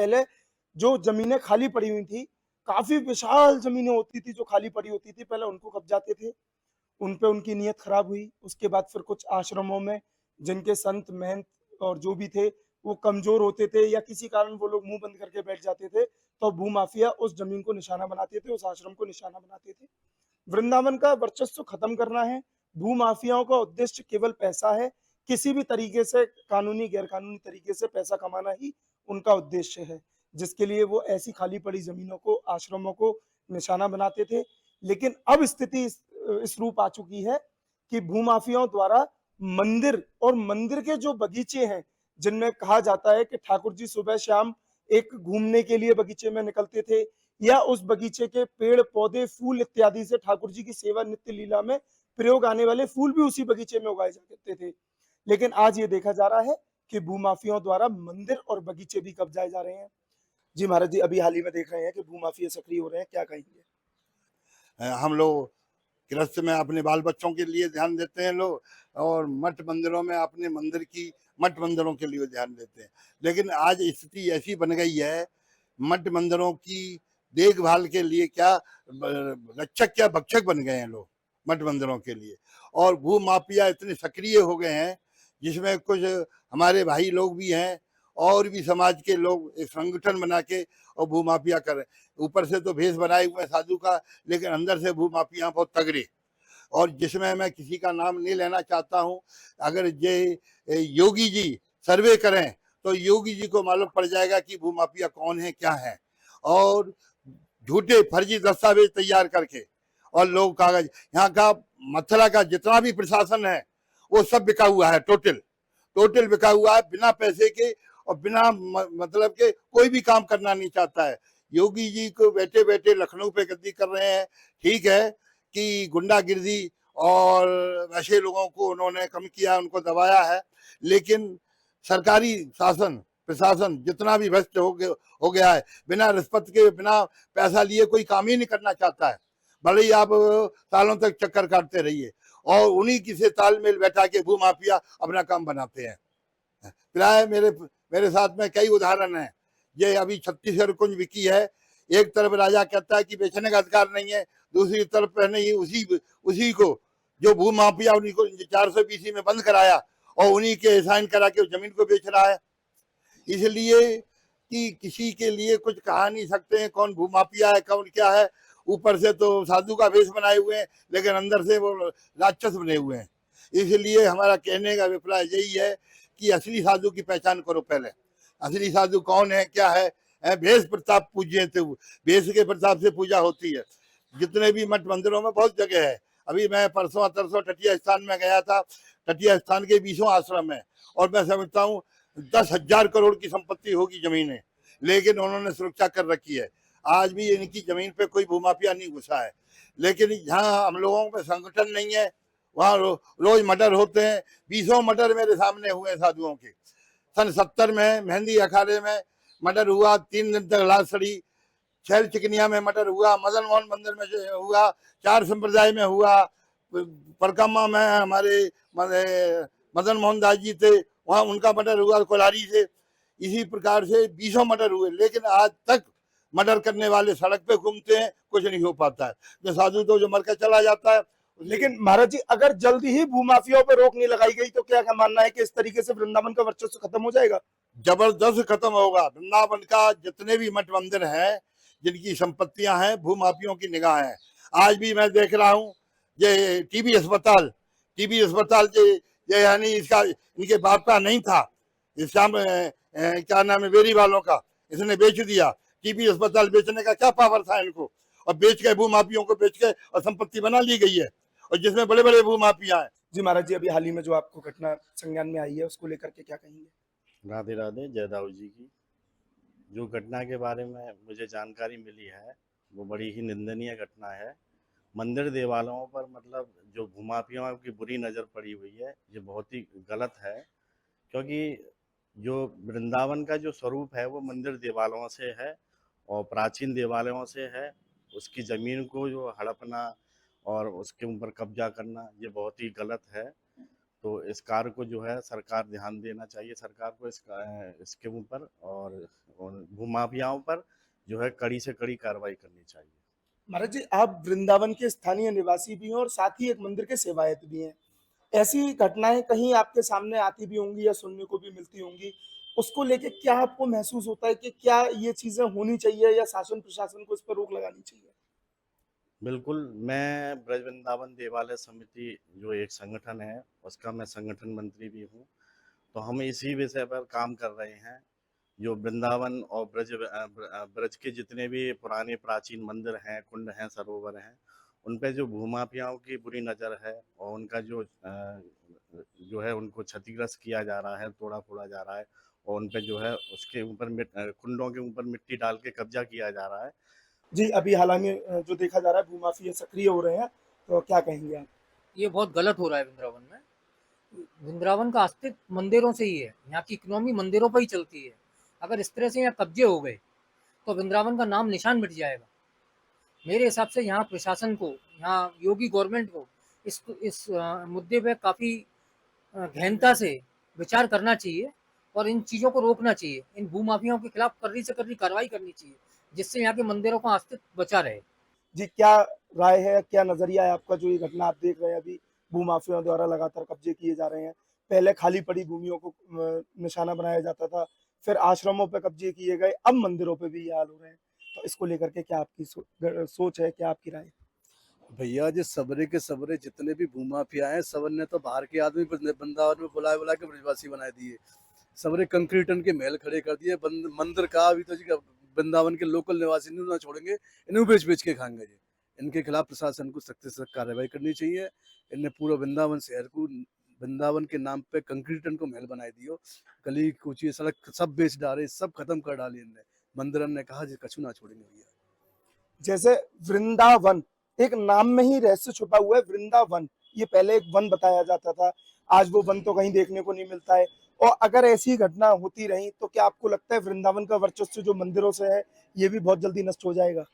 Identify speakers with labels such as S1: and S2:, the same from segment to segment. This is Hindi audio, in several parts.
S1: पहले जो जमीनें खाली पड़ी हुई थी, काफ़ी विशाल ज़मीनें होती थी जो खाली पड़ी होती थी, पहले उनको कब्ज़ाते थे। उन पे उनकी नीयत खराब हुई। उसके बाद फिर कुछ आश्रमों में जिनके संत, महंत और जो भी थे, वो कमज़ोर होते थे या किसी कारण वो लोग मुँह बंद करके बैठ जाते थे, तो भूमाफिया उस ज़मीन को निशाना बनाते थे, उस आश्रम को निशाना बनाते थे। वृंदावन का वर्चस्व खत्म करना है, भूमाफियाओं का उद्देश्य केवल पैसा है, किसी भी तरीके से कानूनी, गैर-कानूनी तरीके से पैसा कमाना ही उनका उद्देश्य है, जिसके लिए वो ऐसी खाली पड़ी ज़मीनों को, आश्रमों को निशाना बनाते थे। लेकिन अब स्थिति इस रूप आ चुकी है कि भूमाफियाओं द्वारा मंदिर और मंदिर के जो बगीचे हैं, जिनमें कहा जाता है कि ठाकुर जी सुबह-शाम एक घूमने के लिए बगीचे में निकलते थे या उस बगीचे के पेड़-पौधे, फूल इत्यादि से ठाकुर जी की सेवा नित्य लीला में प्रयोग आने वाले फूल भी उसी बगीचे में उगाए जाते थे। लेकिन आज ये देखा जा रहा है कि भूमाफियाओं द्वारा मंदिर और बगीचे भी कब्जाए जा रहे हैं। जी महाराज जी, अभी हाल ही में देख रहे हैं कि भूमाफिया सक्रिय हो रहे हैं, क्या कहेंगे?
S2: हम लोग गृहस्थ में अपने बाल बच्चों के लिए ध्यान देते हैं लोग, और मठ मंदिरों में अपने मंदिर की मठ मंदिरों के लिए ध्यान देते हैं। लेकिन आज स्थिति ऐसी बन गई है, मठ मंदिरों की देखभाल के लिए क्या रक्षक क्या भक्षक बन गए हैं लोग मठ मंदिरों के लिए। और भू माफिया इतने सक्रिय हो गए हैं, जिसमें कुछ हमारे भाई लोग भी हैं और भी समाज के लोग एक संगठन बना के और भू माफिया कर रहे हैं। ऊपर से तो भेष बनाए हुए साधु का, लेकिन अंदर से भू माफिया बहुत तगड़े। और जिसमें मैं किसी का नाम नहीं लेना चाहता हूं, अगर ये योगी जी सर्वे करें तो योगी जी को मालूम पड़ जाएगा कि भूमाफिया कौन है, क्या है। और झूठे फर्जी दस्तावेज तैयार करके और लोग कागज, यहाँ का मथुरा का जितना भी प्रशासन है वो सब बिका हुआ है, टोटल बिका हुआ है, बिना पैसे के और बिना मतलब के कोई भी काम करना नहीं चाहता है। योगी जी को बैठे बैठे लखनऊ पे गद्दी कर रहे हैं। ठीक है कि गुंडागिर्दी और वैसे लोगों को उन्होंने कम किया, उनको दबाया है, लेकिन सरकारी शासन प्रशासन जितना भी भ्रष्ट हो गया है, बिना रिश्वत के, बिना पैसा लिए कोई काम ही नहीं करना चाहता है। भले ही आप सालों तक चक्कर काटते रहिए, और उन्हीं की से तालमेल बैठा के भू माफिया अपना काम बनाते हैं। प्राय मेरे मेरे साथ में कई उदाहरण हैं। ये अभी छत्तीसगढ़ कुंज विकी है। एक तरफ राजा कहता है कि बेचने का अधिकार नहीं है, दूसरी तरफ नहीं, उसी को जो भू माफिया उन्हीं को 420 में बंद कराया और उन्हीं के साइन करा के जमीन को बेच रहा है। इसलिए कि किसी के लिए कुछ कहा नहीं सकते हैं कौन भूमाफिया है, कौन क्या है। ऊपर से तो साधु का वेश बनाए हुए हैं, लेकिन अंदर से वो राक्षस बने हुए हैं। इसलिए हमारा कहने का अभिप्राय यही है कि असली साधु की पहचान करो पहले। असली साधु कौन है, क्या है। भेष प्रताप पूज्य थे, भेष के प्रताप से पूजा होती है। जितने भी मठ मंदिरों में बहुत जगह है। अभी मैं परसों तरसों टटिया स्थान में गया था। टटिया स्थान के 20 आश्रम है, और मैं समझता हूँ 10,000 करोड़ की संपत्ति होगी जमीन है, लेकिन उन्होंने सुरक्षा कर रखी है। आज भी इनकी जमीन पे कोई भूमाफिया नहीं घुसा है। लेकिन जहाँ हम लोगों में संगठन नहीं है, वहाँ रोज मर्डर होते हैं। 20 मर्डर मेरे सामने हुए साधुओं के। सन 70 में मेहंदी अखाड़े में मर्डर हुआ, 3 दिन तक लाश सड़ी। छैल चिकनिया में मर्डर हुआ, मदन मोहन मंदिर में हुआ, 4 संप्रदाय में हुआ, परकम्मा में हमारे मदन मोहन दास जी थे, वहां उनका मर्डर हुआ कोलारी से। इसी प्रकार से 20 मर्डर हुए, लेकिन आज तक मर्डर करने वाले सड़क पे घूमते हैं, कुछ नहीं हो पाता है। जो साधु तो जो मर कर चला जाता है।
S1: लेकिन महाराज जी, अगर जल्दी ही भूमाफियाओं पर रोक नहीं लगाई गई तो क्या मानना है कि इस तरीके से वृंदावन का वर्चस्व खत्म हो जाएगा?
S2: जबरदस्त खत्म होगा। वृंदावन का जितने भी मठ मंदिर हैं, जिनकी संपत्तियां हैं, भूमाफियों की निगाह है। आज भी मैं देख रहा हूँ ये टीबी अस्पताल ये यानी इसका इनके बाप का नहीं था, इसका क्या नाम है, बेरी वालों का, इसने बेच दिया। टीबी अस्पताल बेचने का क्या पावर था इनको, और बेच के भूमाफियों को बेच के और संपत्ति बना ली गई है, और जिसमें बड़े बड़े भूमाफिया हैं।
S1: जी महाराज जी, अभी हाल ही में जो आपको घटना संज्ञान में आई है, उसको लेकर के क्या कहेंगे?
S3: राधे राधे जयदाऊ जी की। जो घटना के बारे में मुझे जानकारी मिली है, वो बड़ी ही निंदनीय घटना है। मंदिर देवालयों पर मतलब जो भूमाफियाओं की बुरी नज़र पड़ी हुई है, ये बहुत ही गलत है। क्योंकि जो वृंदावन का जो स्वरूप है वो मंदिर देवालयों से है और प्राचीन देवालयों से है। उसकी ज़मीन को जो हड़पना और उसके ऊपर कब्जा करना, ये बहुत ही गलत है। तो इस कार्य को जो है सरकार ध्यान देना चाहिए सरकार को इसके ऊपर, और भूमाफियाओं पर जो है कड़ी से कड़ी कार्रवाई करनी चाहिए।
S1: महाराज जी, आप वृंदावन के स्थानीय निवासी भी हैं और साथ ही एक मंदिर के सेवायत भी हैं। ऐसी घटनाएं कहीं आपके सामने आती भी होंगी या सुनने को भी मिलती होंगी, उसको लेके क्या आपको महसूस होता है कि क्या ये चीजें होनी चाहिए या शासन प्रशासन को इस पर रोक लगानी चाहिए?
S3: बिल्कुल, मैं ब्रज वृंदावन देवालय समिति जो एक संगठन है, उसका मैं संगठन मंत्री भी हूँ। तो हम इसी विषय पर काम कर रहे हैं। जो वृंदावन और ब्रज के जितने भी पुराने प्राचीन मंदिर हैं, कुंड हैं, सरोवर हैं, उन पे जो भूमाफियाओं की बुरी नज़र है और उनका जो है उनको क्षतिग्रस्त किया जा रहा है, तोड़ा-फोड़ा जा रहा है, और उन पे जो है उसके ऊपर कुंडों के ऊपर मिट्टी डाल के कब्ज़ा किया जा रहा है।
S1: जी, अभी हालांकि जो देखा जा रहा है भूमाफिया सक्रिय हो रहे हैं, तो क्या कहेंगे आप?
S4: ये बहुत गलत हो रहा है वृंदावन में। वृंदावन का अस्तित्व मंदिरों से ही है, यहाँ की इकोनॉमी मंदिरों पर ही चलती है। अगर इस तरह से यहाँ कब्जे हो गए तो वृंदावन का नाम निशान मिट जाएगा। मेरे हिसाब से यहाँ प्रशासन को, यहाँ योगी गवर्नमेंट को इस मुद्दे पे काफ़ी गहनता से विचार करना चाहिए और इन चीज़ों को रोकना चाहिए। इन भूमाफियाओं के खिलाफ कड़ी से कड़ी कार्रवाई करनी चाहिए, जिससे यहाँ के मंदिरों का अस्तित्व बचा रहे।
S1: जी, क्या राय है, क्या नजरिया है आपका? जो ये घटना आप देख रहे हैं अभी, भूमाफियाओं द्वारा लगातार कब्जे किए जा रहे हैं। पहले खाली पड़ी भूमियों को निशाना बनाया जाता था, फिर आश्रमों पे कब्जे किए गए, अब मंदिरों पे भी ये हाल हो रहे हैं। तो इसको लेकर के क्या आपकी सोच है, क्या आपकी राय है?
S5: भैया जी, सबरे के सबरे जितने भी भूमाफिया हैं, सबन ने तो बाहर के आदमी वृंदावन में बुला बुला के ब्रजवासी बना दिए। सबरे कंक्रीटन के महल खड़े कर दिए। मंदिर का अभी तो जी वृंदावन के लोकल निवासी नहीं ना छोड़ेंगे, इन्हें बेच बेच के खाएंगे जी। इनके खिलाफ प्रशासन को सख्त से सख्त कार्रवाई करनी चाहिए। इनने पूरा वृंदावन शहर को वृंदावन के नाम पे कंक्रीटन को महल बनाए दियो। गली कूची सड़क सब बेच डाले, सब खत्म कर डाली इनने। मंदिर ने कहा जी कछु ना छोड़ेंगे भैया।
S1: जैसे वृंदावन, एक नाम में ही रहस्य छुपा हुआ है। वृंदावन, ये पहले एक वन बताया जाता था, आज वो वन तो कहीं देखने को नहीं मिलता है। और अगर ऐसी घटना होती रही तो क्या आपको लगता है वृंदावन का वर्चस्व जो मंदिरों से है ये भी बहुत जल्दी नष्ट हो जाएगा?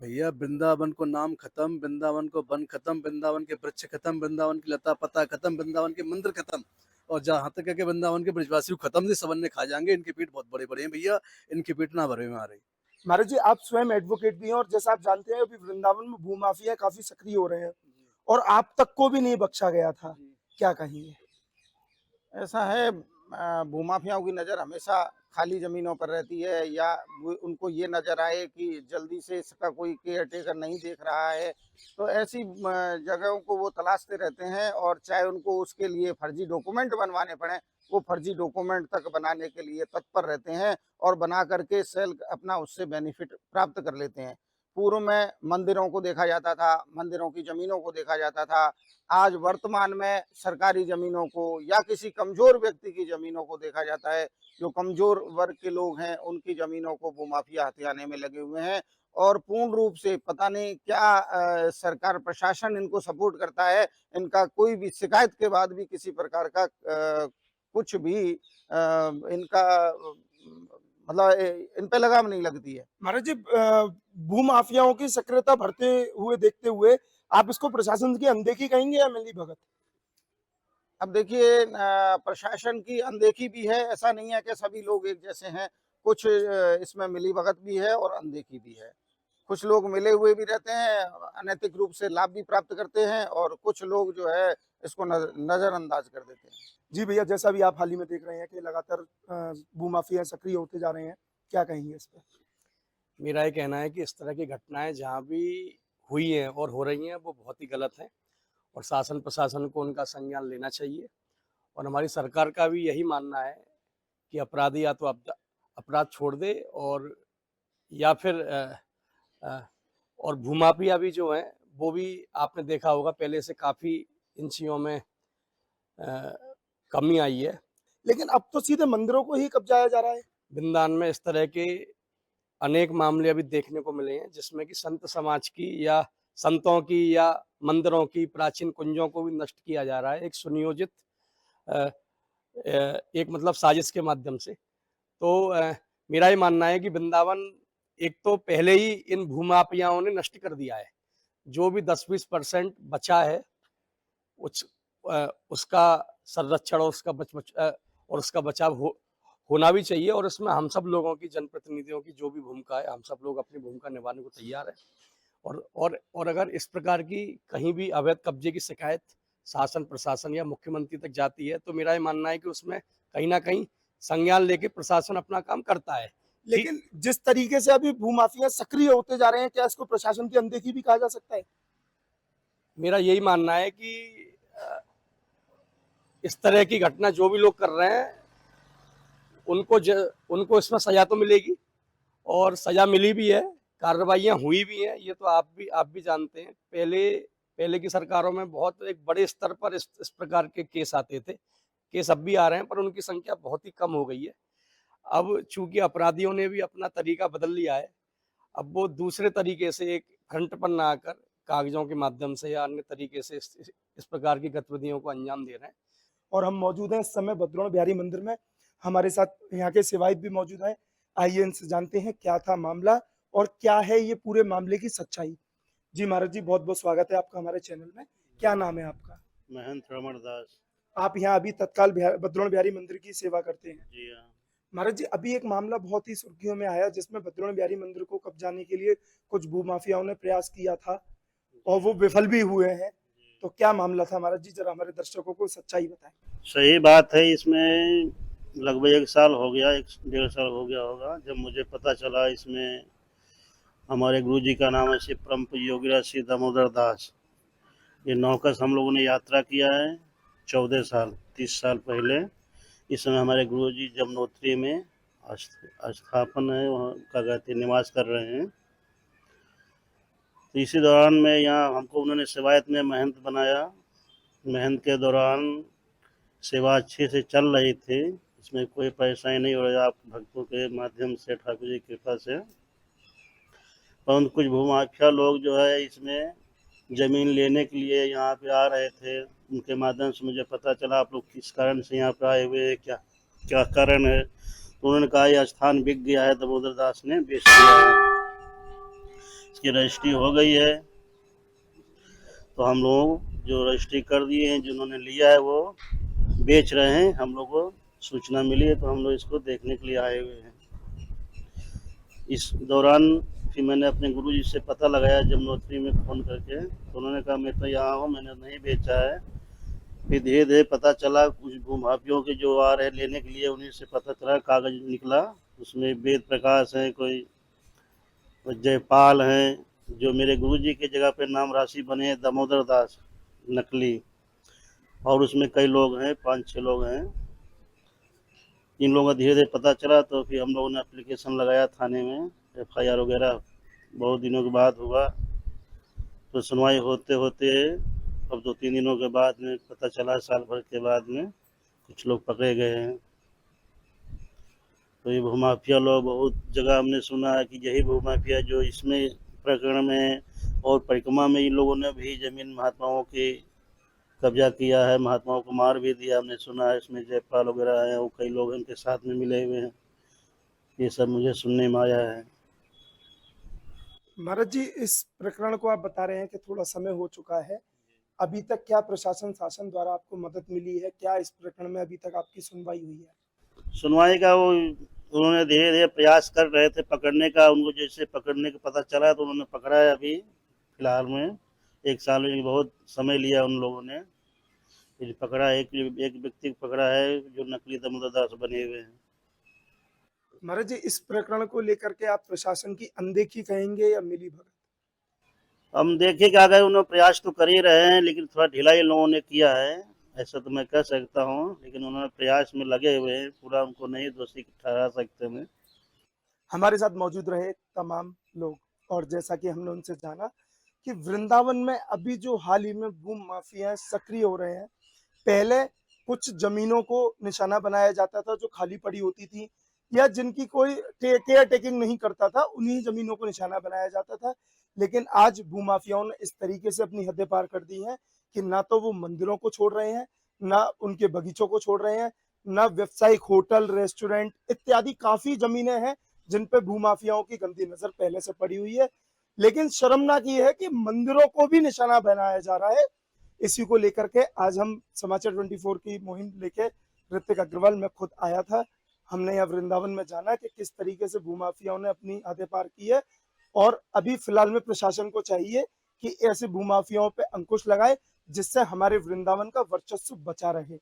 S5: भैया, वृंदावन को नाम खत्म, वृंदावन को वन खत्म, वृंदावन के वृक्ष खत्म, वृंदावन की लता पता खत्म, वृंदावन के मंदिर खत्म, और जहाँ तक है कि वृंदावन के ब्रजवासी को खत्म नहीं, सबन ने खा जाएंगे। इनके पेट बहुत बड़े बड़े हैं भैया, इनके पेट ना भरे में आ रहे।
S1: महाराज जी, आप स्वयं एडवोकेट भी हैं और जैसा आप जानते हैं अभी वृंदावन में भूमाफिया काफी सक्रिय हो रहे हैं और आप तक को भी नहीं बख्शा गया था, क्या कहेंगे?
S6: ऐसा है, भूमाफियाओं की नज़र हमेशा खाली ज़मीनों पर रहती है, या उनको ये नज़र आए कि जल्दी से इसका कोई केयर टेकर नहीं देख रहा है, तो ऐसी जगहों को वो तलाशते रहते हैं। और चाहे उनको उसके लिए फर्जी डॉक्यूमेंट बनवाने पड़े, वो फर्जी डॉक्यूमेंट तक बनाने के लिए तत्पर रहते हैं और बना करके सेल अपना उससे बेनिफिट प्राप्त कर लेते हैं। पूर्व में मंदिरों को देखा जाता था, मंदिरों की ज़मीनों को देखा जाता था। आज वर्तमान में सरकारी ज़मीनों को या किसी कमज़ोर व्यक्ति की ज़मीनों को देखा जाता है। जो कमज़ोर वर्ग के लोग हैं, उनकी ज़मीनों को भूमाफिया हथियाने में लगे हुए हैं और पूर्ण रूप से पता नहीं क्या सरकार प्रशासन इनको सपोर्ट करता है। इनका कोई भी शिकायत के बाद भी किसी प्रकार का कुछ भी इनका मतलब इन पे लगाम नहीं लगती है।
S1: महाराज जी, भूमाफियाओं की सक्रियता बढ़ते हुए देखते हुए आप इसको प्रशासन की अनदेखी कहेंगे या मिली भगत?
S6: अब देखिए, प्रशासन की अनदेखी भी है, ऐसा नहीं है कि सभी लोग एक जैसे हैं। कुछ इसमें मिलीभगत भी है और अनदेखी भी है। कुछ लोग मिले हुए भी रहते हैं, अनैतिक रूप से लाभ भी प्राप्त करते हैं, और कुछ लोग जो है इसको नजरअंदाज कर देते हैं।
S1: जी भैया, जैसा भी आप हाल ही में देख रहे हैं कि लगातार भूमाफिया सक्रिय होते जा रहे हैं, क्या कहेंगे इस पर?
S7: मेरा ये कहना है कि इस तरह की घटनाएं जहाँ भी हुई हैं और हो रही हैं वो बहुत ही गलत हैं और शासन प्रशासन को उनका संज्ञान लेना चाहिए। और हमारी सरकार का भी यही मानना है कि अपराधी या तो अपराध छोड़ दे और या फिर और भूमाफिया भी जो हैं वो भी आपने देखा होगा पहले से काफ़ी इन चीज़ों में कमी आई है।
S1: लेकिन अब तो सीधे मंदिरों को ही कब्जाया जा रहा है।
S7: वृंदावन में इस तरह के अनेक मामले अभी देखने को मिले हैं जिसमें कि संत समाज की या संतों की या मंदिरों की प्राचीन कुंजों को भी नष्ट किया जा रहा है एक सुनियोजित एक मतलब साजिश के माध्यम से। तो मेरा ये मानना है कि वृंदावन एक तो पहले ही इन भूमाफियाओं ने नष्ट कर दिया है। जो भी 10-20% बचा है उसका संरक्षण और उसका बचाव होना भी चाहिए, और इसमें हम सब लोगों की, जनप्रतिनिधियों की जो भी भूमिका है, हम सब लोग अपनी भूमिका निभाने को तैयार हैं। और अगर इस प्रकार की कहीं भी अवैध कब्जे की शिकायत शासन प्रशासन या मुख्यमंत्री तक जाती है, तो मेरा ये मानना है कि उसमें कहीं ना कहीं संज्ञान लेके प्रशासन अपना काम करता है।
S1: लेकिन जिस तरीके से अभी भूमाफिया सक्रिय होते जा रहे हैं, क्या इसको प्रशासन की अनदेखी भी कहा जा सकता है?
S7: मेरा यही मानना है कि इस तरह की घटना जो भी लोग कर रहे हैं, उनको इसमें सजा तो मिलेगी, और सजा मिली भी है, कार्रवाइयाँ हुई भी हैं। ये तो आप भी जानते हैं। पहले की सरकारों में बहुत एक बड़े स्तर पर इस प्रकार के केस आते थे। केस अब भी आ रहे हैं, पर उनकी संख्या बहुत ही कम हो गई है। अब चूंकि अपराधियों ने भी अपना तरीका बदल लिया है, अब वो दूसरे तरीके से एक फ्रंट पर ना आकर कागजों के माध्यम से या अन्य तरीके से इस प्रकार की गतिविधियों को अंजाम दे रहे हैं।
S1: और हम मौजूद हैं इस समय भद्रोण बिहारी मंदिर में। हमारे साथ यहाँ के सेवायत भी मौजूद हैं। आइए इनसे जानते हैं क्या था मामला और क्या है ये पूरे मामले की सच्चाई। जी महाराज जी, बहुत बहुत स्वागत है आपका हमारे चैनल में। क्या नाम है आपका?
S3: महंत रमण दास।
S1: आप यहाँ अभी तत्काल भद्रोण बिहारी मंदिर की सेवा करते हैं।
S3: जी हाँ।
S1: महाराज जी, अभी एक मामला बहुत ही सुर्खियों में आया, जिसमें भद्रोण बिहारी मंदिर को कब्जाने के लिए कुछ भूमाफियाओं ने प्रयास किया था और वो विफल भी हुए हैं। तो क्या मामला था महाराज जी, जरा हमारे दर्शकों को सच्चाई बताएं।
S3: सही बात है। इसमें लगभग 1 साल हो गया, 1 डेढ़ साल हो गया होगा, जब मुझे पता चला इसमें हमारे गुरुजी का नाम है श्री परम पूज्य योगीराज श्री दामोदर दास। ये नौकस हम लोगों ने यात्रा किया है 30 साल पहले। इस समय हमारे गुरुजी जमुनोत्री में स्थापन है, वहाँ का कहते निवास कर रहे हैं। तो इसी दौरान में यहाँ हमको उन्होंने सेवायत में महंत बनाया। महंत के दौरान सेवा अच्छे से चल रही थी, इसमें कोई परेशानी नहीं हो रही, आप भक्तों के माध्यम से, ठाकुर जी की कृपा से। परंतु कुछ भूमाफिया लोग जो है इसमें ज़मीन लेने के लिए यहाँ पे आ रहे थे। उनके माध्यम से मुझे पता चला आप लोग किस कारण से यहाँ पे आए हुए हैं, क्या कारण है। तो उन्होंने कहा यह स्थान बिक गया है, दामोदर दास ने बेच दिया है, इसकी रजिस्ट्री हो गई है। तो हम लोग जो रजिस्ट्री कर दिए हैं, जिन्होंने लिया है वो बेच रहे हैं। हम लोग को सूचना मिली है, तो हम लोग इसको देखने के लिए आए हुए हैं। इस दौरान फिर मैंने अपने गुरुजी से पता लगाया जमुनोत्री में फ़ोन करके, तो उन्होंने कहा मैं तो यहाँ हूँ, मैंने नहीं बेचा है। फिर धीरे धीरे पता चला, कुछ भूमाफियों के जो आ रहे लेने के लिए, उन्हीं से पता चला, कागज निकला, उसमें वेद प्रकाश है, कोई जयपाल हैं, जो मेरे गुरुजी के जगह पे नाम राशि बने हैं दामोदर दास नकली, और उसमें कई लोग हैं, 5-6 लोग हैं। इन लोगों का धीरे धीरे पता चला, तो फिर हम लोगों ने एप्लीकेशन लगाया थाने में, FIR वगैरह बहुत दिनों के बाद हुआ। तो सुनवाई होते होते अब 2-3 दिनों के बाद में पता चला, साल भर के बाद में कुछ लोग पकड़े गए हैं। तो ये भूमाफिया लोग बहुत जगह हमने सुना है कि यही भूमाफिया जो इसमें प्रकरण में और परिक्रमा में इन लोगों ने भी ज़मीन महात्माओं की कब्जा किया है, महात्माओं को मार भी दिया, हमने सुना है। इसमें जयपाल वगैरह हैं, वो कई लोग इनके साथ में मिले हुए हैं। ये सब मुझे सुनने में आया है।
S1: महाराज जी, इस प्रकरण को आप बता रहे हैं कि थोड़ा समय हो चुका है, अभी तक क्या प्रशासन शासन द्वारा आपको मदद मिली है? क्या इस प्रकरण में अभी तक आपकी सुनवाई हुई है?
S3: सुनवाई का वो उन्होंने धीरे धीरे प्रयास कर रहे थे पकड़ने का। उनको जैसे पकड़ने का पता चला तो उन्होंने पकड़ा है। अभी फिलहाल में 1 साल में बहुत समय लिया उन लोगों ने, फिर पकड़ा। एक व्यक्ति को पकड़ा है जो नकली दामोदर दास बने हुए हैं।
S1: महाराज जी, इस प्रकरण को लेकर के आप प्रशासन की अनदेखी कहेंगे या मिलीभगत?
S3: हम देखें कि अगर उन्होंने प्रयास तो कर ही रहे हैं, लेकिन थोड़ा ढिलाई लोगों ने किया है, ऐसा तो मैं कह सकता हूँ। लेकिन उन्होंने प्रयास में लगे हुए हैं, पूरा उनको नहीं दोषी ठहरा सकते मैं।
S1: हमारे साथ मौजूद रहे तमाम लोग, और जैसा कि हमने उनसे जाना कि वृंदावन में अभी जो हाल ही में भूमि माफिया सक्रिय हो रहे हैं, पहले कुछ जमीनों को निशाना बनाया जाता था जो खाली पड़ी होती थी या जिनकी कोई केयर टेकिंग नहीं करता था, उन्हीं जमीनों को निशाना बनाया जाता था। लेकिन आज भूमाफियाओं ने इस तरीके से अपनी हदें पार कर दी हैं कि ना तो वो मंदिरों को छोड़ रहे हैं, ना उनके बगीचों को छोड़ रहे हैं, ना व्यावसायिक होटल रेस्टोरेंट इत्यादि काफी जमीनें हैं जिन पे भूमाफियाओं की गंदी नजर पहले से पड़ी हुई है। लेकिन शर्मनाक ये है कि मंदिरों को भी निशाना बनाया जा रहा है। इसी को लेकर के आज हम समाचार 24 की मुहिम लेके ऋतिक अग्रवाल मैं खुद आया था। हमने यहाँ वृंदावन में जाना कि किस तरीके से भूमाफियाओं ने अपनी हदें पार की है, और अभी फिलहाल में प्रशासन को चाहिए कि ऐसे भूमाफियाओं पे अंकुश लगाए, जिससे हमारे वृंदावन का वर्चस्व बचा रहे।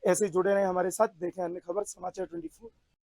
S1: ऐसे जुड़े रहे हमारे साथ, देखें अन्य खबर समाचार 24।